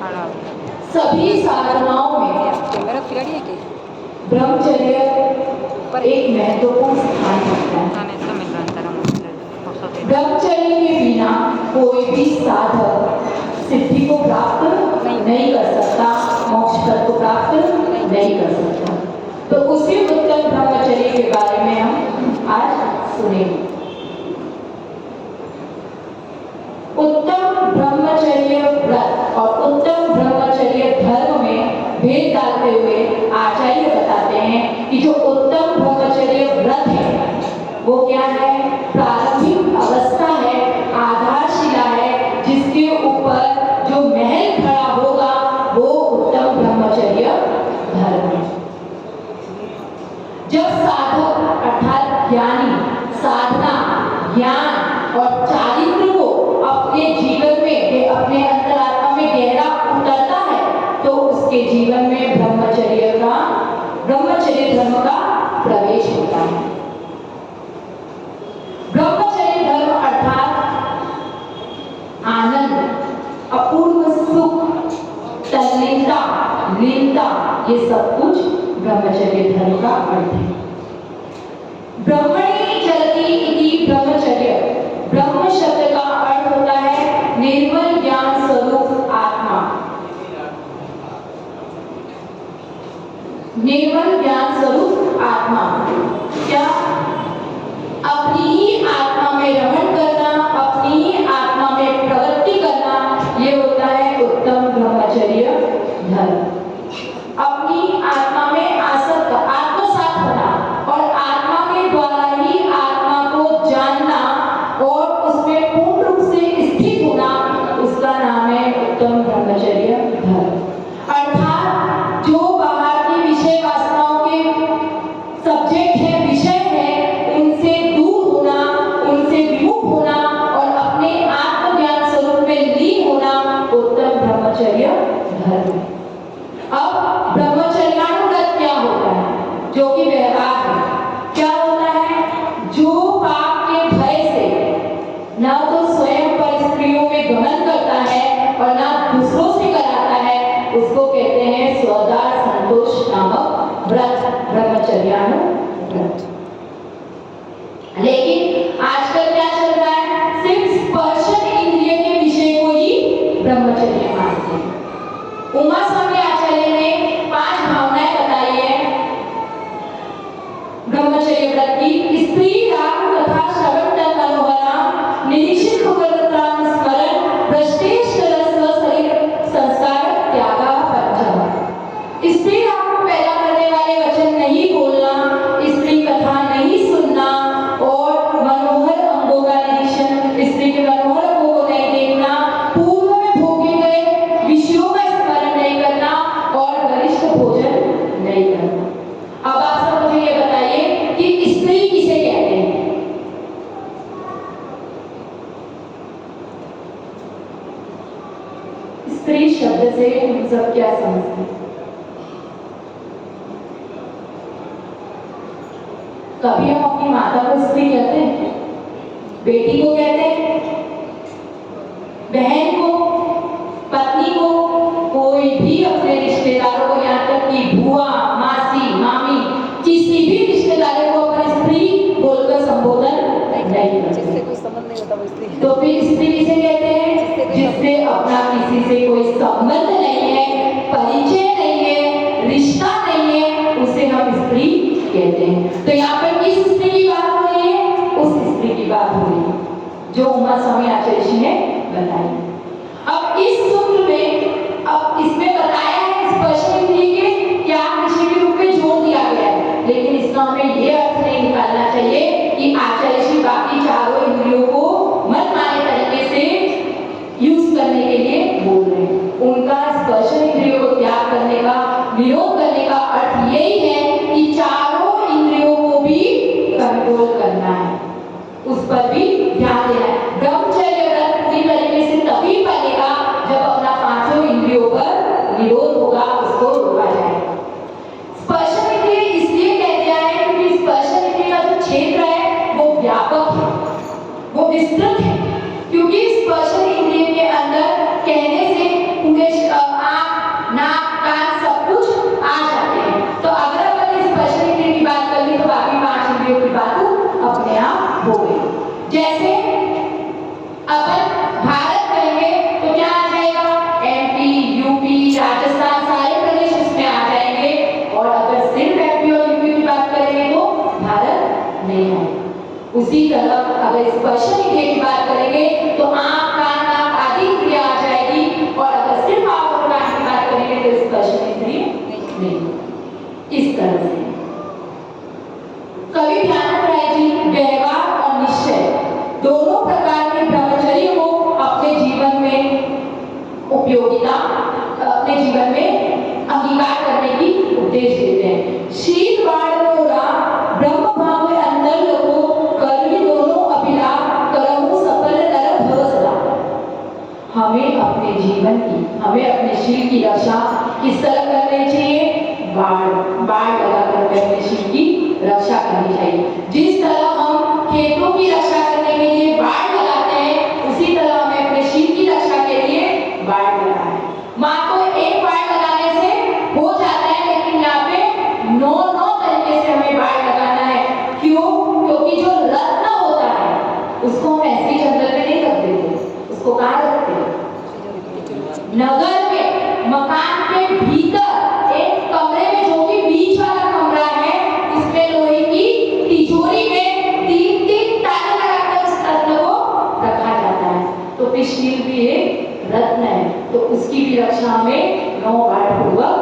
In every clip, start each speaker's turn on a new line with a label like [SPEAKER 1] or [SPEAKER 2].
[SPEAKER 1] सभी साधनाओं में ब्रह्मचर्य एक महत्वपूर्ण स्थान रखता है। ब्रह्मचर्य के बिना कोई भी साधक सिद्धि को प्राप्त नहीं कर सकता, मोक्ष पद को प्राप्त नहीं कर सकता। तो उसी उत्तम ब्रह्मचर्य के बारे में हम आज सुनेंगे। उत्तम ब्रह्मचर्य व्रत और उत्तम ब्रह्मचर्य धर्म में भेद डालते हुए आचार्य बताते हैं कि जो उत्तम ब्रह्मचर्य व्रत है वो क्या है? प्रारंभिक अवस्था है, आधारशिला है, जिसके ऊपर जो महल खड़ा होगा वो उत्तम ब्रह्मचर्य धर्म है। जब साधक अर्थात ज्ञानी साधना, ज्ञान और चारित्र को अपने जीवन में, अपने अंतरात्मा में गहरा उतरता है तो उसके जीवन में ब्रह्मचर्य धर्म का प्रवेश होता है। ब्रह्मचर्य धर्म अर्थात आनंद, अपूर्व सुख, तल्लीनता, लीनता, ये सब कुछ ब्रह्मचर्य धर्म का अर्थ है। ब्रह्मणि चरति इति ब्रह्मचर्य, ब्रह्म शब्द का अर्थ होता है निर्मल ज्ञान स्वरूप आत्मा। निर्मल ज्ञान स्वरूप आत्मा क्या? अपनी ही आत्मा में रमण करना, अपनी ही आत्मा में प्रवृत्ति करना, ये होता है उत्तम ब्रह्मचर्य धर्म। अपनी आत्मा में आसक्त, आत्मसात होना और आत्मा के द्वारा ही आत्मा को जानना और उसमें पूर्ण रूप से स्थित होना, उसका नाम है उत्तम ब्रह्मचर्य धर्म। अर्थात जो बाहर की विषय वासनाओं के सब्जेक्ट है, विषय है, उनसे दूर होना, उनसे विमुख होना और अपने आत्मज्ञान स्वरूप में लीन होना उत्तम ब्रह्मचर्य धर्म है। अब ब्रह्मचर्यानुव्रत क्या होता है? जो कि व्यवहार है। क्या होता है? जो पाप के भय से न तो स्वयं पर स्त्रियों में गमन करता है और न दूसरों से कराता है, उसको कहते हैं स्वदार संतोष नामक व्रत, ब्रह्मचर्यानुव्रत। लेकिन आजकल क्या चल रहा है? सिर्फ स्पर्शन इंद्रिय के विषय को ही ब्रह्मचर्य मानते हैं। उमा स्वामी आचार्य ने 5 भावनाएं बताई है ब्रह्मचर्य व्रत की। स्त्री राग कथा श्रवण तन मनोहरा, निरीक्षित भगवत्राम स्मरण, भ्रष्टेश रस शरीर संस्कार त्यागा पंचम। स्त्री राग को पैदा करने वाले वचन नहीं बोलना, स्त्री कथा नहीं सुनना और मनोहर अंगों का निरीक्षण, स्त्री के मनोहर अंगों को नहीं देखना, पूर्व में भोगे गए विषयों का स्मरण नहीं करना और वरिष्ठ भोजन नहीं करना। अब आप सब मुझे ये बताइए कि स्त्री किसे कहते हैं? स्त्री शब्द से हम सब क्या समझते हैं? कभी हम अपनी माता को स्त्री कहते हैं, बेटी को कहते हैं, बहन को, पत्नी को, कोई भी अपने रिश्तेदारों को, यहाँ तक कि बुआ, मासी, मामी, किसी भी रिश्तेदारों को अपनी स्त्री बोलकर संबोधन नहीं करते।
[SPEAKER 2] जिससे कोई संबंध नहीं होता वो स्त्री।
[SPEAKER 1] तो फिर स्त्री किसे कहते हैं? जिससे अपना किसी से कोई संबंध नहीं है, परिचय नहीं है, रिश्ता नहीं है, उसे हम स्त्री कहते हैं। तो यहाँ पर किस स्त्री की बात हो रही है? उस स्त्री की बात हो रही है जो उमा स्वामी आचार्य जी ने बताई। अब इस सूत्र में, अब इसमें बताया है स्पर्श इंद्रिय के क्या विषय के रूप में जोड़ दिया गया है, लेकिन इसका हमें ये अर्थ नहीं निकालना चाहिए कि आचार्य जी बाकी चारों इंद्रियों को मनमाने तरीके से यूज करने के लिए बोल रहे हैं। उनका स्पर्श इंद्रियों को त्याग करने का, विरोध करने का अर्थ यही है कि चारों इंद्रियों को भी कंट्रोल करना है, उस पर भी ध्यान देना है। ब्रह्मचर्य व्रत पूरी तरीके से तभी बनेगा जब अपना 5 इंद्रियों पर विरोध होगा, उसको रोका जाएगा। स्पर्श इंद्रिय इसलिए कह दिया है क्योंकि स्पर्श इंद्रिय का जो क्षेत्र है वो व्यापक है, वो विस्तृत है, क्योंकि स्पर्श इंद्रिय के अंदर कहने से पूरे उसी तरह अगर स्पर्श इंद्रिय की बात करेंगे तो आँख, कान, नाक आदि इंद्रिय आ जाएगी, और अगर सिर्फ आँख और कान की बात करेंगे तो स्पर्श इंद्रिय नहीं। इस तरह से कवि ध्यानंद राय जी व्यवहार और निश्चय दोनों प्रकार के ब्रह्मचर्य को अपने जीवन में उपयोगिता, अपने जीवन में अंगीकार करने की उपदेश देते हैं। शील बाण मोरा ब्रह्म भाव अंदर लोगो कर्मी दोनों अभिलाप करहु सफल नर भव सदा। हमें अपने जीवन की, हमें अपने शील की रक्षा किस तरह करनी चाहिए? बाण लगाकर अपने शील की रक्षा करनी चाहिए। जिस तरह हम खेतों की रक्षा करने के लिए बाण लगाते हैं, उसी तरह हमें अपने शील की रक्षा के लिए बाण लगाना है। मात्र एक बाण लगाने से हो जाता है, लेकिन यहाँ पे 9 तरीके से हमें बाण लगाना है। क्यों? क्योंकि जो रत्न होता है उसको हम ऐसे ही जंगल में नहीं रख देते, उसको कहाँ रखते हैं? नगर में, मकान के भीतर एक कमरे में, जो कि बीच वाला कमरा है, उसमें लोहे की तिजोरी में 3 ताले लगाकर उस रत्न को रखा जाता है। तो शील भी एक रत्न है, तो उसकी भी रक्षा हमें 9 बाण पूर्वक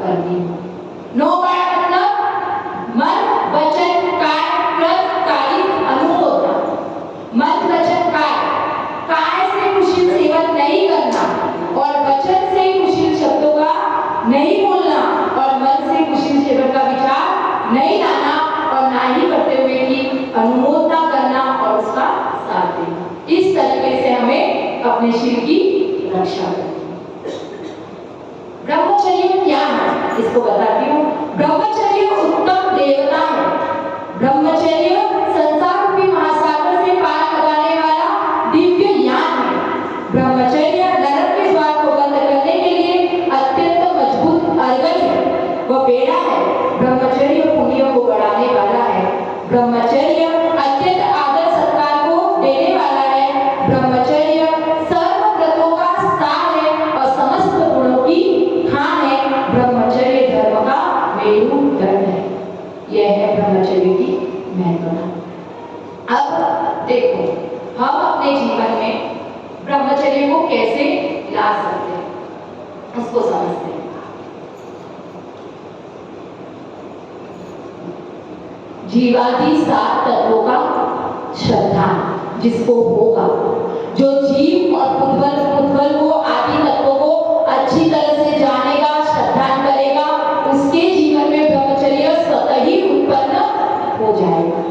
[SPEAKER 1] करनी है। 9 बाण मतलब मन, वचन, काय, कृत, कायिक, अनुमोदना। मन, वचन, काय से कुशील सेवन नहीं करना, और वचन से कुशील शब्दों का नहीं बोलना, और मन से कुशील सेवन का विचार नहीं लाना, और ना ही करते हुए की अनुमोदना करना और उसका साथ देना। इस तरीके से हमें अपने शील की रक्षा करनी है। ब्रह्मचर्य क्या है इसको बताती हूँ। ब्रह्मचर्य उत्तम देवता है। ब्रह्मचर्य संसार रूपी महासागर से पार लगाने वाला दिव्य यान है। ब्रह्मचर्य नरक के द्वार को बंद करने के लिए अत्यंत मजबूत अर्गज है, वह बेड़ा है। ब्रह्मचर्य पुण्यों को बढ़ाने वाला है। ब्रह्मचर्य अत्यंत आदर सत्कार को देने वाला है। ब्रह्मचर्य सर्व व्रतों का सार है और समस्त गुणों की खान है। ब्रह्मचर्य धर्म का मेरुदंड है। यह है ब्रह्मचर्य की महत्वता। अब देखो, हम अपने जीवन में ब्रह्मचर्य को कैसे ला सकते हैं, उसको समझते हैं। जीवादि 7 तत्वों का श्रद्धा जिसको होगा, जो जीव और पुद्गल को, आदि तत्वों को अच्छी तरह से जानेगा, श्रद्धा करेगा, उसके जीवन में ब्रह्मचर्य स्वतः ही उत्पन्न हो जाएगा।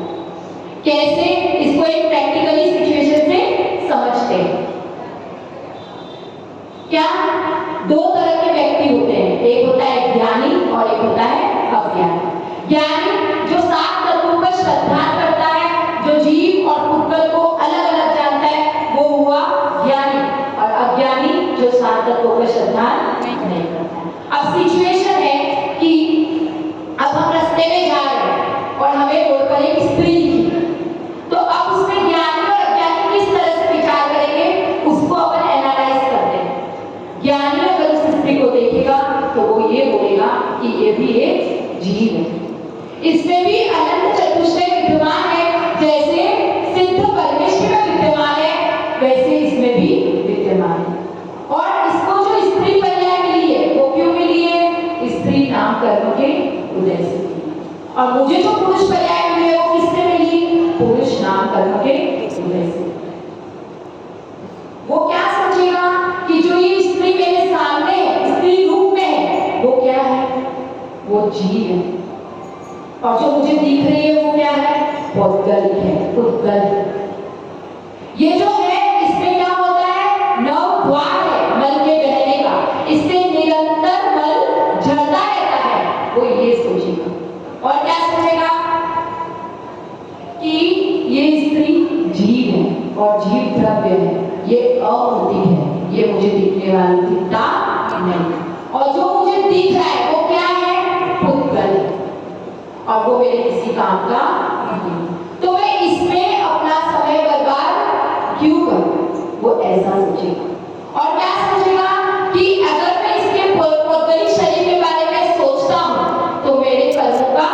[SPEAKER 1] कैसे? इसको एक प्रैक्टिकली सिचुएशन से समझते हैं। क्या 2 तरह के व्यक्ति होते हैं, एक होता है ज्ञानी और एक होता है अज्ञानी। ज्ञानी जो 7 तत्वों पर श्रद्धा करता है, जो जीव और पुद्गल को अलग अलग जानता है, वो हुआ ज्ञानी। और अज्ञानी जो 7 तत्वों पर श्रद्धा नहीं करता है। अब सिचुएशन है कि अब हम रास्ते में जा रहे हैं और हमें रोड पर एक स्त्री दिखी, तो अब उसमें ज्ञानी और अज्ञानी किस तरह से विचार करेंगे, उसको अपन एनालाइज करते हैं। ज्ञानी अगर उस स्त्री को देखेगा तो वो ये बोलेगा कि ये भी एक जीव है, इसमें भी अनंत चतुष्टय विद्यमान है। जैसे सिद्ध परमेश्वर में विद्यमान है, वैसे इसमें भी विद्यमान है। और इसको जो स्त्री पर्याय मिली है, वो क्यों मिली है? स्त्री नाम कर्म के उदय से। और मुझे जो पुरुष पर्याय मिली है, वो किससे मिली? पुरुष नाम कर्म के उदय से। वो क्या सोचेगा कि जो ये स्त्री मेरे सामने है, स्त्री रूप में है, वो क्या है? वो जीव है। और जो मुझे दिख रही है वो क्या है? पुद्गल है, पुद्गल। ये जो है, इसमें क्या होता है? नव द्वार है मल के बहने का, इससे निरंतर मल झड़ता रहता है। वो ये सोचेगा। और क्या सोचेगा कि ये स्त्री जीव है और जीव द्रव्य है, ये अभौतिक है, ये मुझे दिखने वाली दिखता नहीं। और जो मुझे दिख रहा है वो क्या है? पुद्गल, और वो मेरे किसी काम का नहीं। तो मैं इसमें अपना समय बर्बाद क्यों करूं? वो ऐसा सोचेगा। और क्या सोचेगा कि अगर मैं इसके पौद्गलिक शरीर के बारे में सोचता हूं तो मेरे कर्मों का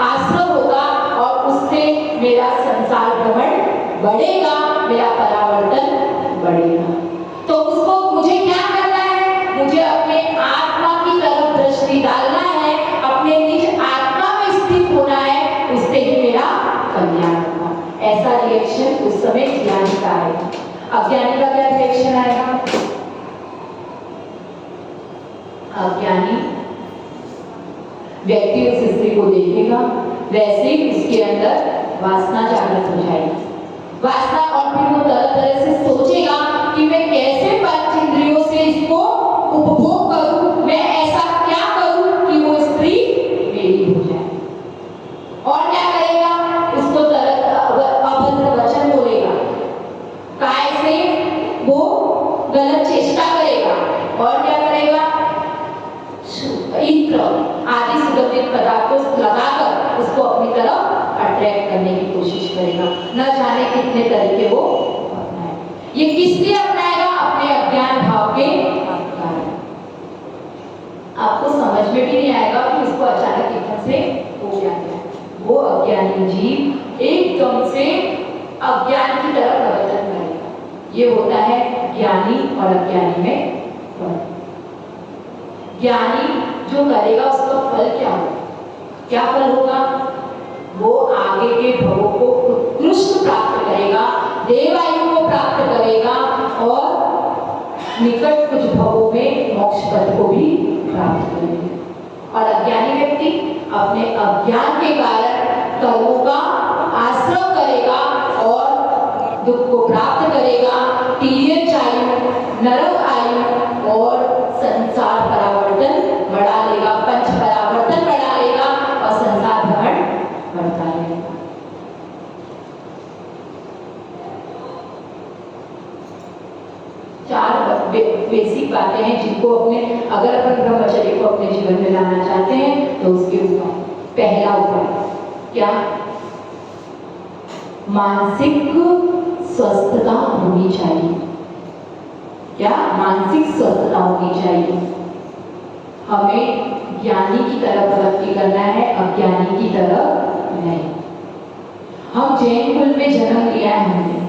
[SPEAKER 1] आश्रम होगा और उससे मेरा संसार भ्रमण अज्ञानी का क्या रिएक्शन आएगा? अज्ञानी व्यक्ति उस स्त्री को देखेगा, वैसे ही उसके अंदर वासना जागृत हो जाएगी। वासना, और फिर वो तरह तरह से सोचेगा कि मैं कैसे पंच इंद्रियों से इसको उपभोग करूं, मैं ऐसा क्या करूं कि वो स्त्री मेरी हो जाए। और क्या करेगा? उसको तरह अभद्र वचन बोलेगा, काय से वो गलत चेष्टा करेगा, और क्या करेगा? इत्र आदि सुगंधित पदार्थों लगाकर उसको अपनी तरफ अट्रैक्ट करने की कोशिश करेगा। न जाने कितने तरीके वो अपनाए। ये किस लिए अपनाएगा? अपने अज्ञान भाव के कारण। आपको समझ में भी नहीं आएगा कि उसको अचानक एकदम से हो गया है। वो अज्ञानी जीव एकदम से अज्ञान की तरफ प्रवर्तन करेगा। ये होता है ज्ञानी और अज्ञानी में फर्क। ज्ञानी जो करेगा उसका फल क्या होगा? क्या फल होगा? वो आगे के भवों को उत्कृष्ट प्राप्त करेगा, देवायु को प्राप्त करेगा, और निकट कुछ भवों में मोक्ष पद को भी प्राप्त करेगा। और अज्ञानी व्यक्ति अपने अज्ञान के कारण कर्मों का आश्रय करेगा और दुख को प्राप्त करेगा, तीर्यक आयु, नरक आयु और संसार परावर्तन बढ़ा लेगा, पंच परावर्तन बढ़ा लेगा और संसार भ्रमण बढ़ता रहेगा। चार बेसिक बातें हैं जिनको अपने, अगर अपन ब्रह्मचर्य को अपने जीवन में लाना चाहते हैं तो उसके उपाय। पहला उपाय क्या? मानसिक स्वस्थता होनी चाहिए। क्या? मानसिक स्वस्थता होनी चाहिए। हमें ज्ञानी की तरफ प्रगति करना है, अज्ञानी की तरफ नहीं। हम जैन कुल में जन्म लिया है हमने,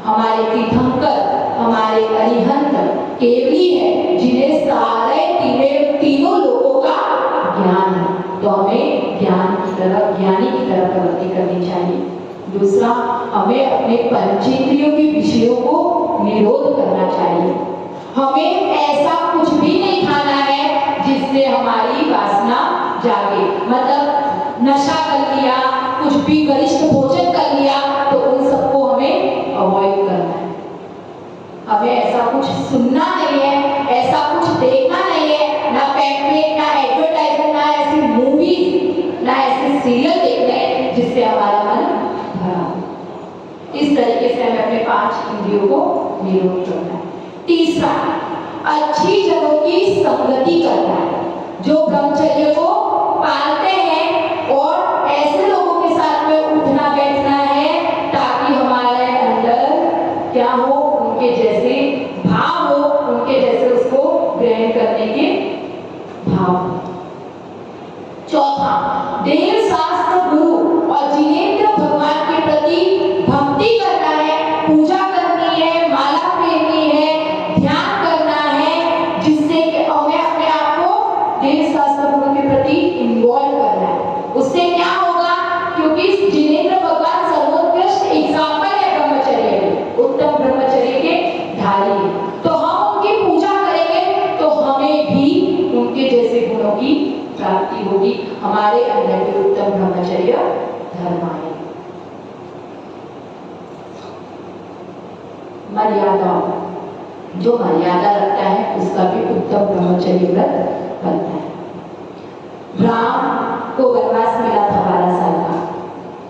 [SPEAKER 1] हमारे तीर्थंकर, हमारे अरिहंत केवली है जिन्हें सारे तीनों लोगों का ज्ञान है। तो हमें ज्ञान की तरफ, ज्ञानी की तरफ प्रगति करनी चाहिए। दूसरा, हमें अपने पंचेंद्रियों के विषयों को निरोध करना चाहिए। हमें ऐसा कुछ भी नहीं खाना है जिससे हमारी वासना जागे। मतलब नशा कर लिया, कुछ भी गरिष्ठ भोजन कर लिया, तो उन सबको हमें अवॉइड करना है। हमें ऐसा कुछ सुनना नहीं है, ऐसा कुछ देखना नहीं है, ना पैम्पलेट, ना एडवर्टाइजमेंट, ना ऐसी मूवी, ना ऐसे सीरियल देखना है जिससे हमारा मन भरा हो। इस तरीके से हमें अपने 5 इंद्रियों को निरोध करना है। तीसरा, अच्छी जनों की संगति करना है, जो ब्रह्मचर्य को पालते हैं, और ऐसे लोगों के साथ में उठना बैठना है ताकि हमारे अंदर क्या हो? उनके जैसे भाव हो, उनके जैसे उसको ग्रहण करने के भाव। चौथा, देव शास्त्र गुरु और जिनेंद्र भगवान के प्रति भक्ति करना है, पूजा करनी है, माला फेरनी है, ध्यान करना है, जिससे हमें अपने आप को देव शास्त्र गुरु के प्रति इन्वॉल्व करना है। उससे क्या होगा? क्योंकि जिनेंद्र भगवान सर्वोत्कृष्ट एग्जाम्पल है ब्रह्मचर्य के, उत्तम ब्रह्मचर्य के धारी। तो हम उनकी पूजा करेंगे तो हमें भी उनके जैसे गुणों की प्राप्ति होगी, हमारे अंदर भी उत्तम ब्रह्मचर्य धर्म आएगा। मर्यादा, जो मर्यादा रखता है उसका भी उत्तम ब्रह्मचर्य व्रत बनता है। राम को वनवास मिला था 12 साल का,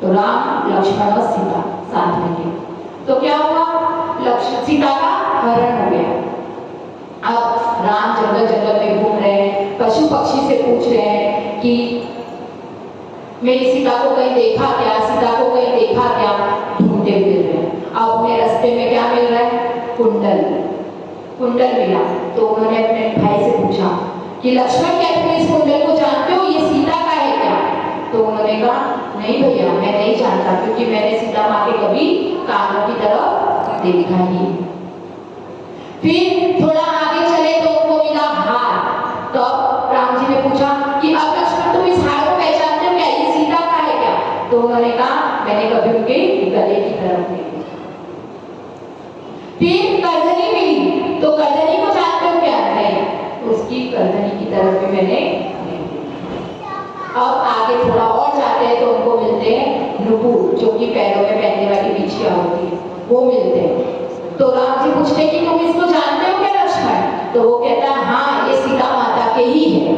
[SPEAKER 1] तो राम, लक्ष्मण और सीता साथ में थे। तो क्या हुआ? सीता का हरण हो गया। अब राम जंगल जंगल में घूम रहे हैं, पशु पक्षी से पूछ रहे हैं कि मेरी सीता को कहीं देखा क्या, सीता को कहीं देखा क्या, ढूंढते फिर रहे हैं। अब उन्हें रास्ते में क्या मिल रहा है? कुंडल मिला। तो उन्होंने अपने भाई से पूछा कि लक्ष्मण, क्या तुम इस कुंडल को जानते हो? ये सीता का है क्या? तो उन्होंने कहा नहीं भैया, मैं नहीं जानता, क्योंकि मैंने सीता माँ के कभी कानों की तरफ देखा ही। फिर थोड़ा आगे चले तो उनको मिला हार। तो राम जी ने पूछा कि अब लक्ष्मण, तुम इस हार को पहचानते हो क्या? ये सीता का है क्या? तो उन्होंने कहा मैंने कभी उनके गले की तरफ नहीं देखा। करधनी की तरफ भी मैंने। अब आगे थोड़ा और जाते हैं तो उनको मिलते हैं नुपुर, जो कि पैरों में पहनने वाली बिछिया होती है, वो मिलते हैं। तो राम जी पूछते कि तुम इसको जानते हो क्या लक्ष्मण? तो वो कहता है हाँ, ये सीता माता के ही है।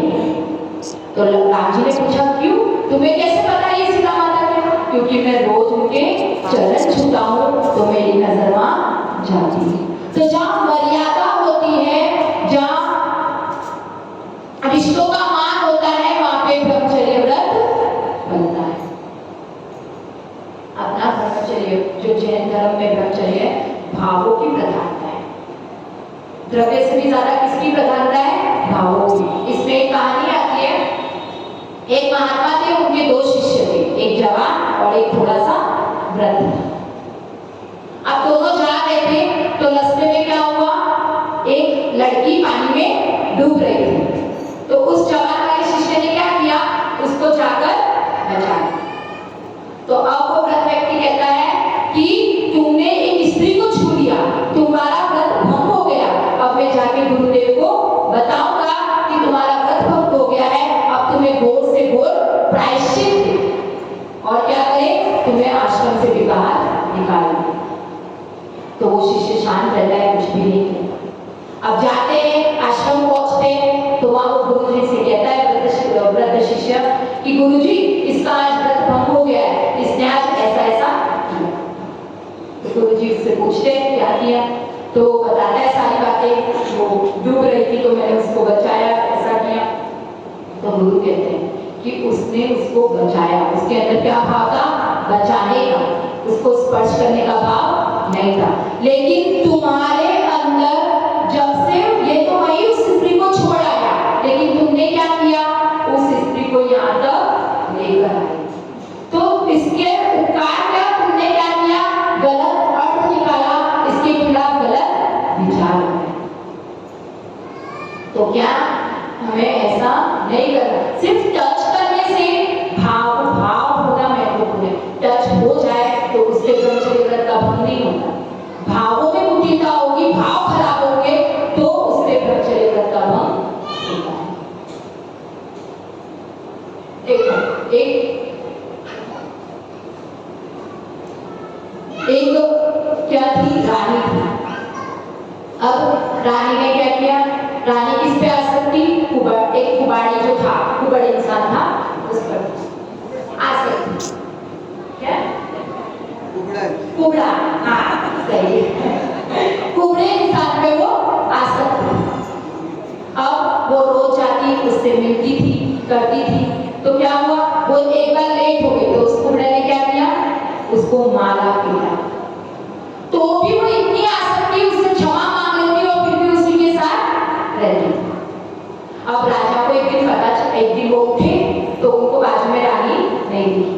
[SPEAKER 1] तो राम जी ने पूछा क्यों? तुम्हें कैसे पता ये सीता माता के? क्योंकि मैं रोज उनके चरण छूता हूँ तो मेरी नजर वहां जाती है। तो जहाँ मर्यादा होती है, जहाँ रिश्तों का मान होता है, वहां पे ब्रह्मचर्य व्रत बनता है। अपना ब्रह्मचर्य, जो जैन धर्म में ब्रह्मचर्य है, भावों की प्रधानता है। द्रव्य से भी ज्यादा किसकी प्रधानता है? भावों की। इसमें एक कहानी आती है, एक महात्मा थे, उनके दो शिष्य थे, एक जवान और एक थोड़ा सा वृद्ध। अब दोनों जा रहे थे तो रास्ते में क्या हुआ, एक लड़की पानी में डूब रही थी। तो उस जवान वाले शिष्य ने क्या किया, उसको जाकर बचाया। तो अब वो वृद्ध व्यक्ति कहता है कि तुमने एक स्त्री को छू लिया, तुम्हारा व्रत भंग हो गया। अब मैं जाके गुरुदेव को बताऊंगा कि तुम्हारा व्रत भंग हो गया है, अब तुम्हें घोर से घोर प्रायश्चित दे, और क्या करें, तुम्हें आश्रम से भी बाहर निकालेंगे। तो वो शिष्य शांत रहता है, कुछ भी नहीं कहता। अब जाते हैं, आश्रम पहुंचते हैं, तो वहां वो गुरु जी से कहता है वृद्ध शिष्य कि गुरु जी, इसका आज व्रत भंग हो गया है, इसने आज ऐसा ऐसा किया। तो गुरु जी उससे पूछते हैं क्या किया, तो बताता है सारी बातें। वो डूब रही थी तो मैंने उसको बचाया, ऐसा किया। तो गुरु कहते हैं कि उसने उसको बचाया, उसके अंदर क्या भाव था, बचाने का, उसको स्पर्श करने का भाव नहीं था। लेकिन तुम्हारे अंदर जब से ये तो वही उस स्त्री को छोड़ आया, लेकिन तुमने क्या किया, उस स्त्री को यहाँ तक लेकर आए। तो इसके उपकार क्या, तुमने क्या किया, गलत अर्थ निकाला, इसके खिलाफ गलत विचार है। तो क्या हमें ऐसा नहीं करना, सिर्फ टच करने से भाव होना महत्वपूर्ण है। टच हो जाए तो उससे ब्रह्मचर्य व्रत का भंग नहीं होता। भावों में कुटिलता होगी, भाव खराब होंगे तो उससे ब्रह्मचर्य व्रत का भंग होता है। देखो, एक क्या थी, रानी थी। अब रानी ने क्या किया, रानी किस पे आसक्ति, एक कुबाड़ी जो था, कुबड़ इंसान था, उस पर आसक्ति। क्या कुबड़ा, हाँ सही है, कुबड़े इंसान पे वो आसक्ति। अब वो रोज जाती, उससे मिलती थी, करती थी। तो क्या हुआ, वो एक बार लेट हो गई तो उस कुबड़े ने क्या किया, उसको मारा पीटा। तो भी वो इतनी आसक्ति, उससे क्षमा मांग लेती और फिर भी उसी के साथ रहती। अब राजा को एक दिन पता चला, एक दिन वो उठे तो उनको बाजू में रानी नहीं दिखी।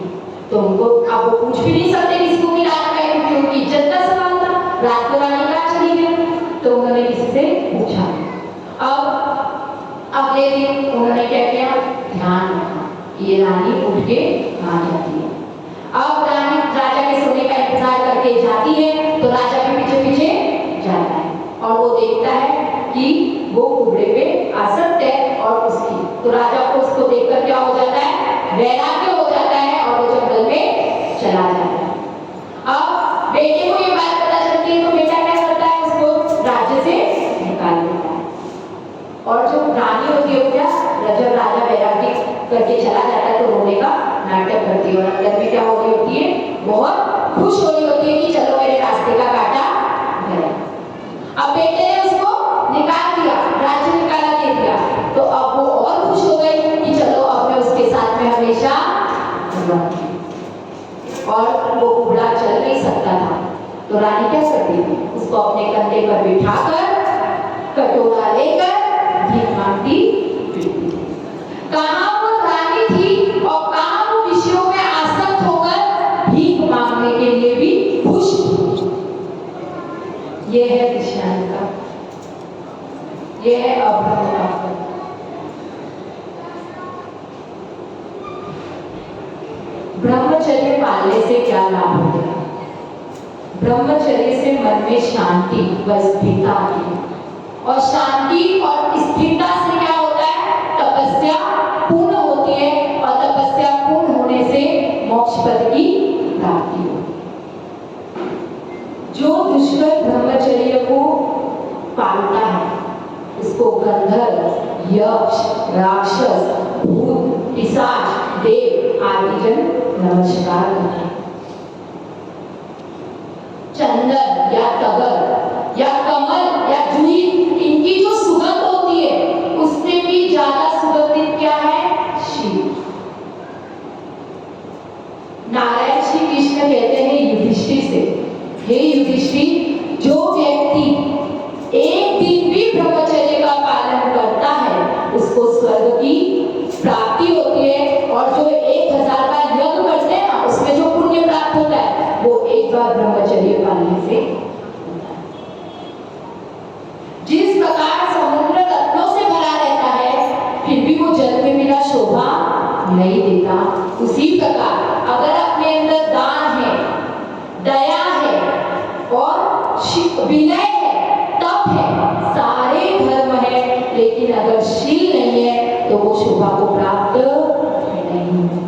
[SPEAKER 1] तो उनको अब वो पूछ भी नहीं सकते किसको कि रात का, क्योंकि उनकी इज्जत का सवाल था, रात को रानी कहाँ चली गई। तो उन्होंने किसी से पूछा। अब अगले दिन उन्होंने क्या किया, ध्यान रखा ये रानी उठ के कहाँ जाती है। अब रानी राजा के सोने का इंतजार करके जाती है, तो राजा के पीछे पीछे जाता है और वो देखता है कि वो कुबड़े पे आसक्त है और उसकी, तो राजा को उसको देखकर क्या हो जाता है, वैराग्य हो जाता है और वो जंगल में चला जाता है। अब बेटे को ये बात पता चलती है तो बेटा क्या करता है, उसको राज्य से निकाल देता है। और जो रानी होती है क्या, जब राजा वैराग्य करके चला जाता है तो रोने का नाटक करती है और अंदर में क्या हो रही होती है, बहुत खुश हो रही होती है कि चलो मेरे रास्ते का कांटा गया। अब बेटे ने उसको निकाल दिया, राज्य निकाला दे दिया, तो अब वो और खुश हो गई कि चलो अब मैं उसके साथ में हमेशा रहूंगी। और वो कुबड़ा चल नहीं सकता था, तो रानी क्या करती थी, उसको अपने कंधे पर बिठाकर कटोरा लेकर भीख मांगती। कहाँ वो रानी थी और कहाँ वो विषयों में आसक्त होकर भीख मांगने के लिए भी खुश थी। ये है कृष्णान का, ये है अब्रह्म का फल। ब्रह्मचर्य पालने से क्या लाभ होगा? ब्रह्मचर्य से मन में शांति व स्थिरता आती है, और शांति और स्थिरता से क्या होता यक्ष, राक्षस, भूत, पिशाच, देव आदि जन नमस्कार करते हैं। चंदन या तगर या कमल या जूही, इनकी जो सुगंध होती है उससे भी ज्यादा सुगंधित क्या है? शिव। नारायण श्री कृष्ण कहते हैं युधिष्ठिर से, हे युधिष्ठिर, जो व्यक्ति एक दिन भी ब्रह्मचर्य का पालन करता है उसको स्वर्ग की प्राप्ति होती है, और जो 1000 बार यज्ञ करते हैं ना उसमें जो पुण्य प्राप्त होता है वो एक बार ब्रह्मचर्य पालने से होता है। जिस प्रकार समुद्र रत्नों से भरा रहता है फिर भी वो जल में बिना शोभा नहीं देता, उसी प्रकार अगर अपने अंदर दान है, दया है और विनय है, तप है, सारे धर्म है, लेकिन अगर शील नहीं है तो वो शोभा को प्राप्त नहीं है।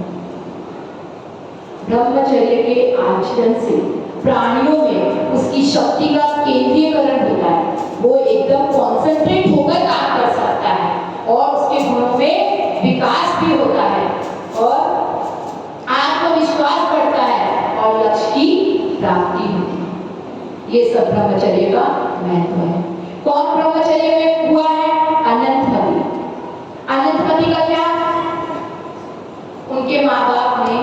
[SPEAKER 1] ब्रह्मचर्य के आचरण से प्राणियों में उसकी शक्ति का केंद्रीयकरण होता है, वो एकदम कॉन्सेंट्रेट होकर काम कर सकता है और उसके गुणों में विकास भी होता है और आत्मविश्वास बढ़ता है और लक्ष्य की प्राप्ति होती है। ये सब ब्रह्मचर्य का महत्व है। कौन ब्रह्मचर्य में हुआ है? अनंतमति। अनंतमति का क्या? उनके माँ बाप ने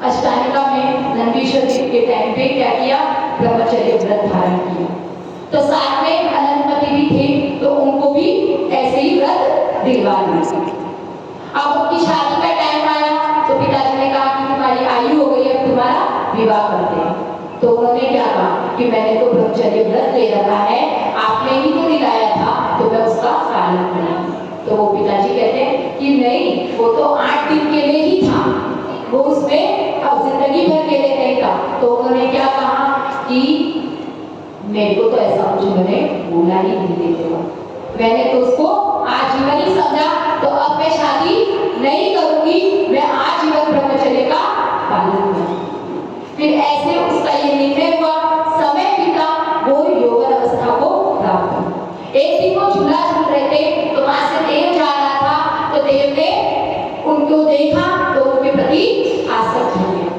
[SPEAKER 1] अष्टानिका में नंदीश्वर जी के टाइम पे क्या किया? ब्रह्मचर्य व्रत धारण किया। तो साथ में अनंतमति भी थे तो उनको भी ऐसे ही व्रत दिलवा दिया। अब उनकी शादी का टाइम आया तो पिताजी ने कहा कि तुम्हारी आयु हो गई है, अब तुम्हारा विवाह करते हैं। तो उन्होंने क्या कहा कि मैंने तो ब्रह्मचर्य व्रत ले रखा है, आपने ही तो दिलाया था तो मैं उसका पालन करूंगी। तो वो पिताजी कहते हैं कि नहीं, वो तो 8 दिन के लिए ही था, वो उसमें अब जिंदगी भर के लिए नहीं था। तो उन्होंने क्या कहा कि मेरे को तो ऐसा कुछ उन्होंने बोला ही नहीं देते हो, मैंने तो उसको आजीवन ही समझा, तो अब मैं शादी नहीं करूंगी, मैं आजीवन ब्रह्मचर्य का पालन करूंगी। फिर ऐसे उसका ये निर्णय हुआ, समय बीता, वो यौवन अवस्था को प्राप्त हुआ। एक दिन वो झूला झूल रहे थे तो वहां से देव जा रहा था, तो देव ने उनको देखा तो उनके प्रति आसक्त हो गया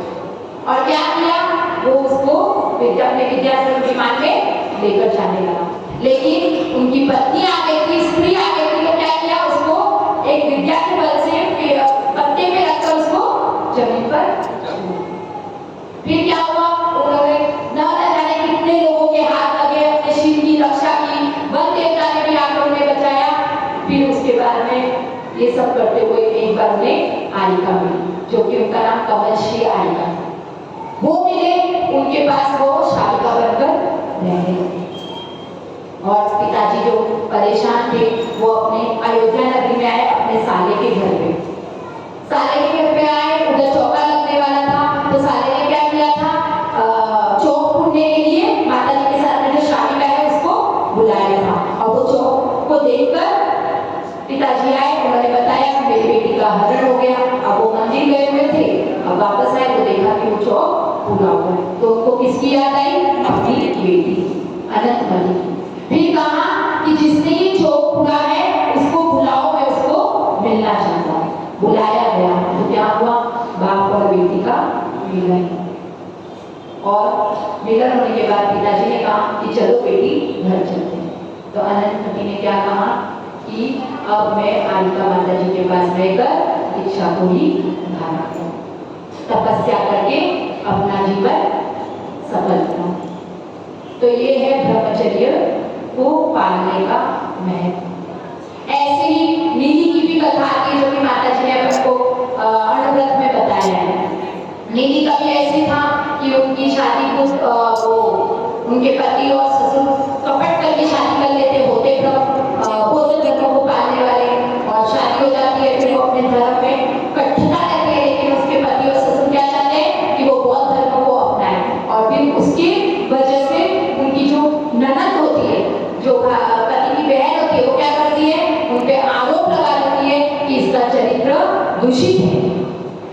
[SPEAKER 1] और क्या किया? वो उसको अपने विद्याश्रम विमान में लेकर जाने लगा। लेकिन उनकी पत्नी आ गई थी, स्त्री आ गई थी, तो क्या किया? उसको एक विद्या के बल से पत्ते में रखकर उसको जमीन पर, फिर क्या हुआ? उन्होंने न जाने कितने लोगों के हाथ लगे, अपने शिव की रक्षा की, वन देवता ने भी आकर उन्हें बचाया। फिर उसके बाद में ये सब करते हुए एक बार उन्हें आलिका मिली, जो कि उनका नाम कमलश्री आलिका। वो मिले, उनके पास वो शालिका बनकर रहने लगे और पिताजी जो परेशान थे वो अपने अयोध्या नगरी में आए, अपने साले के घर पे। साले के घर पे आए, उधर चौका लगने वाला था, तो साले ने क्या किया था? चौक पूजने के लिए माता जी के साथ में जो शालिका है उसको बुलाया था और वो चौक को देखकर पिताजी आए, उन्होंने बताया कि मेरी बेटी का हरण हो गया। अब वो मंदिर गए हुए थे, अब वापस आए तो देखा कि वो चौक पूरा हुआ है। तो उनको किसकी याद आई? अपनी बेटी अनंतमति की। फिर कहा कि जिसने ये चौक पूरा है उसको बुलाओ, मैं उसको मिलना चाहता हूँ। बुलाया गया तो क्या हुआ? बाप और बेटी का मिलन, और मिलन होने के बाद पिताजी ने कहा कि चलो बेटी घर चलते हैं। तो अनंतमति ने क्या कहा कि अब मैं आलिका माता जी के पास रहकर दीक्षा को ही धारण करूं, तपस्या करके अपना जीवन सफल करूं। तो ये है ब्रह्मचर्य को पालने का महत्व। ऐसे ही नीली की भी कथा आती है, जो कि माता जी ने अपन को अणव्रत में बताया है। नीली का भी ऐसे था कि उनकी शादी को वो उनके पति और ससुर कपट करके शादी कर लेते होते, बौद्ध धर्म को पालने वाले, और शादी हो जाती है, फिर वो अपने धर्म में कट्टरता रहते हैं, लेकिन उसके पति और ससुर क्या चाहते हैं कि वो बौद्ध धर्म को अपनाएं। और फिर उसकी वजह से उनकी जो ननद होती है, जो पति की बहन होती है, वो क्या करती है? उन पे आरोप लगा देती है कि इसका चरित्र दूषित है।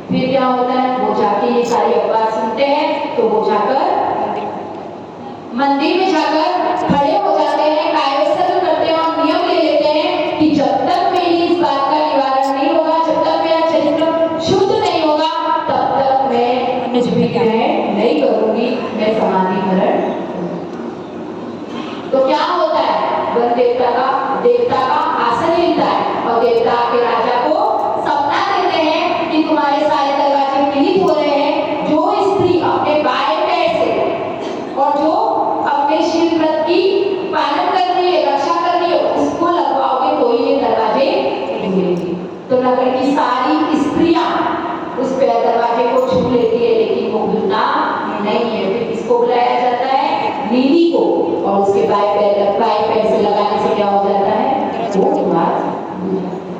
[SPEAKER 1] फिर क्या होता है? वो जाके ये सारी अफवाह सुनते हैं, तो वो जाकर मंदिर में जाकर खड़े हो जाते हैं, कायस्थल करते हैं और नियम ले लेते हैं कि जब तक इस बात का निवारण नहीं होगा, जब तक मेरा चरित्र शुद्ध नहीं होगा तब तक मैं कुछ भी ग्रहण नहीं करूंगी, मैं समाधि ग्रहण करूंगी। तो क्या होता है, वन देवता का आसन मिलता है और देवता के राजा को सपना देते हैं कि तुम्हारे सारे दरवाजे क्लिक हो रहे हैं, जो स्त्री अपने बाएं पैर से और जो अपने शिव व्रत की पालन कर रही है, रक्षा कर रही है, उसको लगवाओगे तो ये दरवाजे खुलेंगे। तो नगर की सारी स्त्रियां उस दरवाजे को छू लेती है, लेकिन वो खुलता नहीं है। फिर किसको बुलाया जाता है, नीली को, और उसके बाएं पैर से लगाने से क्या हो जाता है, वो द्वार खुल जाता है।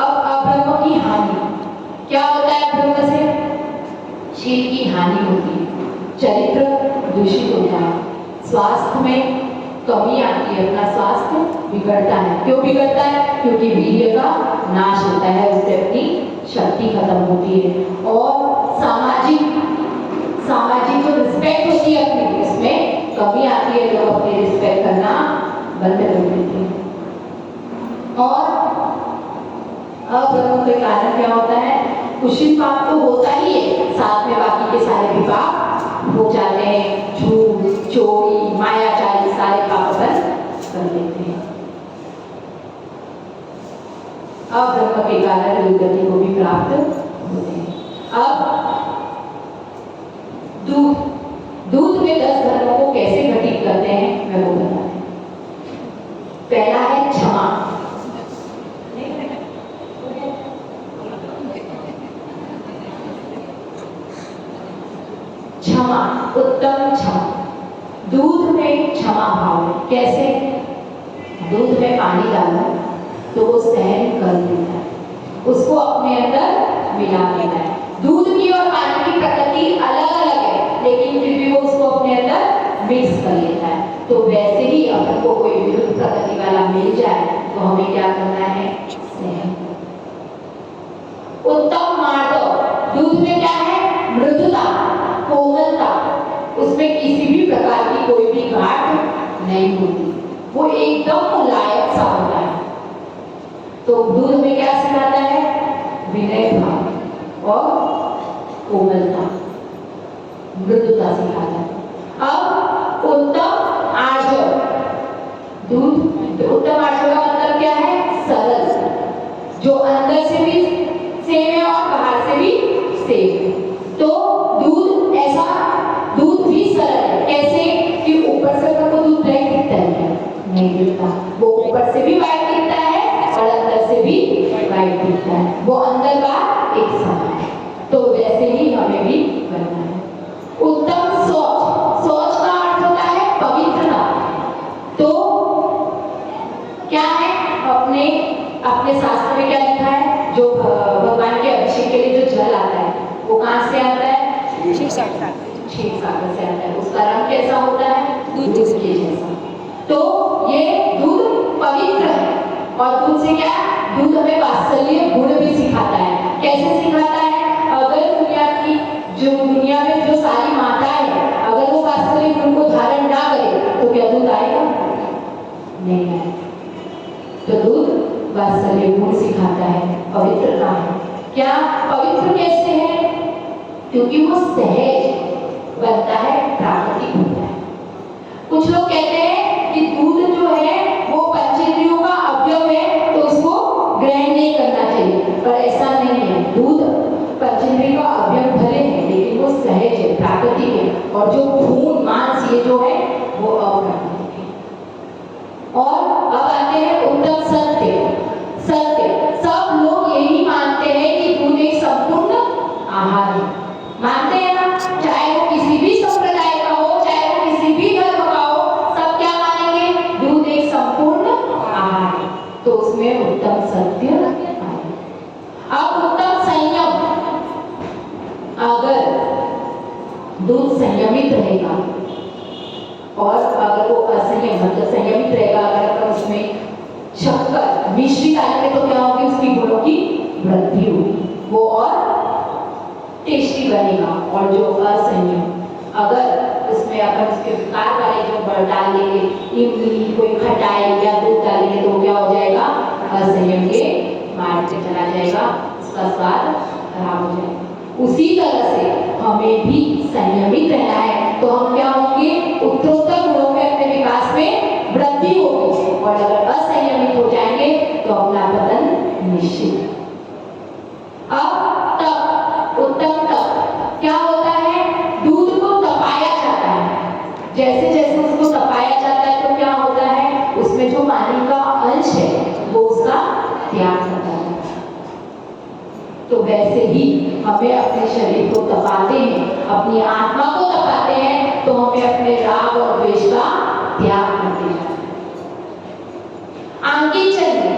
[SPEAKER 1] अब अब्रह्म की हानि क्या होता है, ब्रह्म से शील की हानि होती है, चरित्र दूषित होता है, स्वास्थ्य में कमी आती है, अपना स्वास्थ्य बिगड़ता है। क्यों बिगड़ता है, क्योंकि वीर्य का नाश होता है, उससे अपनी शक्ति खत्म होती है। और सामाजिक जो रिस्पेक्ट होती है अपनी, उसमें कमी आती है, लोग अपनी रिस्पेक्ट करना बंद कर देते हैं। और अब्रह्म के कारण क्या होता है, कुशिल पाप तो होता ही है, साथ में बाकी के सारे भी पाप हो जाते हैं, झूठ, चोरी, मायाचारी, सारे पाप बंद कर देते हैं। अब्रह्म के कारण दुर्गति को भी प्राप्त होते हैं। अब दूध में 10 धर्मों को कैसे घटित करते हैं, मैं वो बताती हूँ। पहला है क्षमा। क्षमा, उत्तम क्षमा। दूध में क्षमा भाव है। कैसे, दूध में पानी डालो तो वो सहन कर लेता है, उसको अपने अंदर मिला लेता है। दूध की और पानी की प्रकृति अलग अलग है, लेकिन फिर भी वो उसको अपने अंदर मिक्स कर लेता है। तो वैसे ही अपन को कोई विरुद्ध प्रकृति वाला मिल जाए तो हमें क्या करना है, सहन। उत्तम मार्दव, दूध में क्या है, मृदुता, कोमलता, उसमें किसी भी प्रकार की कोई भी गांठ नहीं होती, वो एकदम मुलायम सा होता है। तो दूध में क्या सिखाता है, विनय भाव और कोमलता, मृदुता सिखाता है। अब उत्तम आर्जव, दूध उत्तम आर्जव का मतलब क्या है, सरल, जो अंदर से भी सेम है और बाहर से भी सेम है। तो दूध ऐसा, दूध भी सरल है। कैसे कि ऊपर से तो दूध ब्लैक दिखता है, नहीं दिखता, वो ऊपर से भी व्हाइट दिखता है और अंदर से भी व्हाइट दिखता है, वो अंदर बाहर एक समान है। तो वैसे ही हमें भी करना है। उत्तम सोच, सोच का अर्थ होता है पवित्रता। तो क्या है, अपने शास्त्र में क्या लिखा है, जो भगवान के अभिषेक के लिए जो जल आता है वो कहाँ से आता है, क्षीर सागर से आता है। उसका रंग कैसा होता है, दूध के जैसा। तो ये दूध पवित्र है। और दूध से क्या, दूध हमें वात्सल्य गुण भी सिखाता है। कैसे सिखाता है, अगर दुनिया में जो सारी माताएं हैं, अगर वो वात्सल्य गुण को धारण ना करे तो क्या दूध आएगा, नहीं आएगा। तो दूध वात्सल्य गुण सिखाता है, पवित्रता है। क्या पवित्र कैसे है, क्योंकि वो सहज बनता है, प्राकृतिक होता है। कुछ लोग कहते हैं कि दूध जो है वो पंचेंद्रियों का अवयव है, तो उसको ग्रहण नहीं करना चाहिए, पर ऐसा नहीं है। दूध पंचेंद्रिय का अवयव भले है, लेकिन वो सहज है, प्राकृतिक है। और जो खून मांस ये जो है वो अप्राकृतिक है। और अब आते हैं उत्तम सत्य। सब लोग यही मानते हैं कि दूध एक संपूर्ण आहार है, मानते हैं ना, चाहे वो किसी भी संप्रदाय का हो, चाहे वो किसी भी धर्म का हो, सब क्या मानेंगे, दूध एक संपूर्ण आहार है। तो उसमें उत्तम सत्य है। अब उत्तम संयम, अगर दूध संयमित रहेगा और अगर वो असंयम मतलब संयमित रहेगा, अगर उसमें शक्कर मिश्रित डालेंगे तो क्या होगी, उसकी गुणों की वृद्धि होगी, वो और टेस्टी बनेगा। और जो असंयम, अगर उसमें अपन उसके विकार वाले जो डाल देंगे, इमली, कोई खटाई या दूध मार के चला जाएगा, उसका स्वाद खराब हो जाएगा। उसी तरह से हमें भी संयमित रहना है, तो हम क्या होंगे, उत्तरोत्तर गुणों में अपने विकास में वृद्धि होगी। और अगर असंयमित हो जाएंगे तो अपना पतन निश्चित। अब तप, उत्तम तप क्या होता है, दूध को तपाया जाता है। जैसे जैसे उसको तपाया जाता है तो क्या होता है, उसमें जो पानी का अंश है वो उसका त्याग करता है। तो वैसे ही हमें अपने शरीर को तपाते हैं, अपनी आत्मा को तपाते हैं, तो हमें अपने राग और द्वेष का त्याग करते जाना है। आगे चलिए,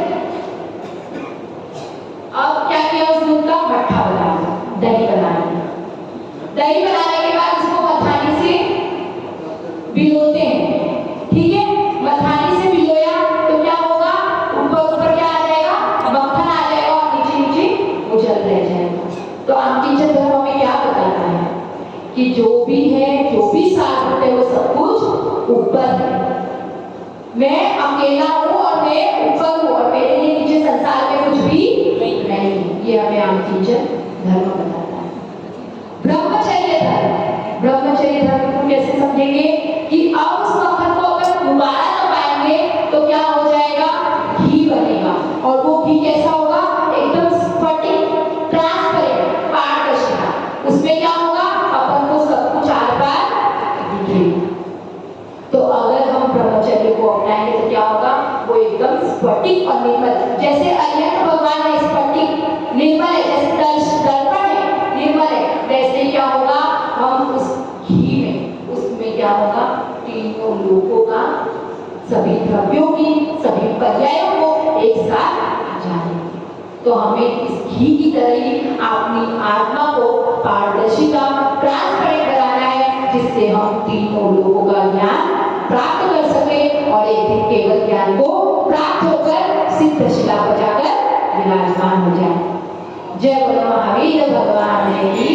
[SPEAKER 1] अब क्या किया उस दूध का मट्ठा बनाया, दही बनाया। दही बनाने के बाद उसको मथानी से भिगोते हैं, ठीक है। मथानी से भिगोया तो क्या होगा, ऊपर ऊपर क्या आ जाएगा, मक्खन आ जाएगा और नीचे नीचे उजल रह जाएगा। तो आंकीचन धर्म हमें क्या बताता है कि जो भी है, जो भी साथ होते हैं वो सब कुछ ऊपर है। मैं अकेला हूँ और मैं ऊपर हूँ और मेरे लिए नीचे संसार में कुछ भी नहीं। ये हमें आंकीचन धर्म बताता है। ब्रह्मचर्य धर्म, ब्रह्मचर्य धर्म को कैसे समझेंगे कि अब उस मक्खन को अगर दोबारा तपाएंगे तो क्या हो जाएगा, घी बनेगा। और वो घी कैसा होगा, एकदम स्फटिक, ट्रांसपेरेंट, पारदर्शिता। उसमें क्या होगा, अपन को सब कुछ आर पार दिखेगा। तो अगर हम ब्रह्मचर्य को अपनाएंगे तो क्या होगा, वो एकदम स्फटिक और निर्मल, जैसे अय्यंत भगवान है स्फटिक निर्मल है, जैसे दर्पण है निर्मल है, वैसे क्या होगा, हम उस घी में, उसमें क्या होगा, तीनों लोगों का, सभी द्रव्यों की, सभी पर्यायों को एक साथ जानेंगे। तो हमें इस घी की तरह ही अपनी आत्मा को पारदर्शिता, ट्रांसपेरेंट बनाना है, जिससे हम तीनों लोगों का ज्ञान प्राप्त कर सके और एक दिन केवल ज्ञान को प्राप्त होकर सिद्ध शिला पर जाकर विराजमान हो जाए। जय बोलो महावीर भगवान की।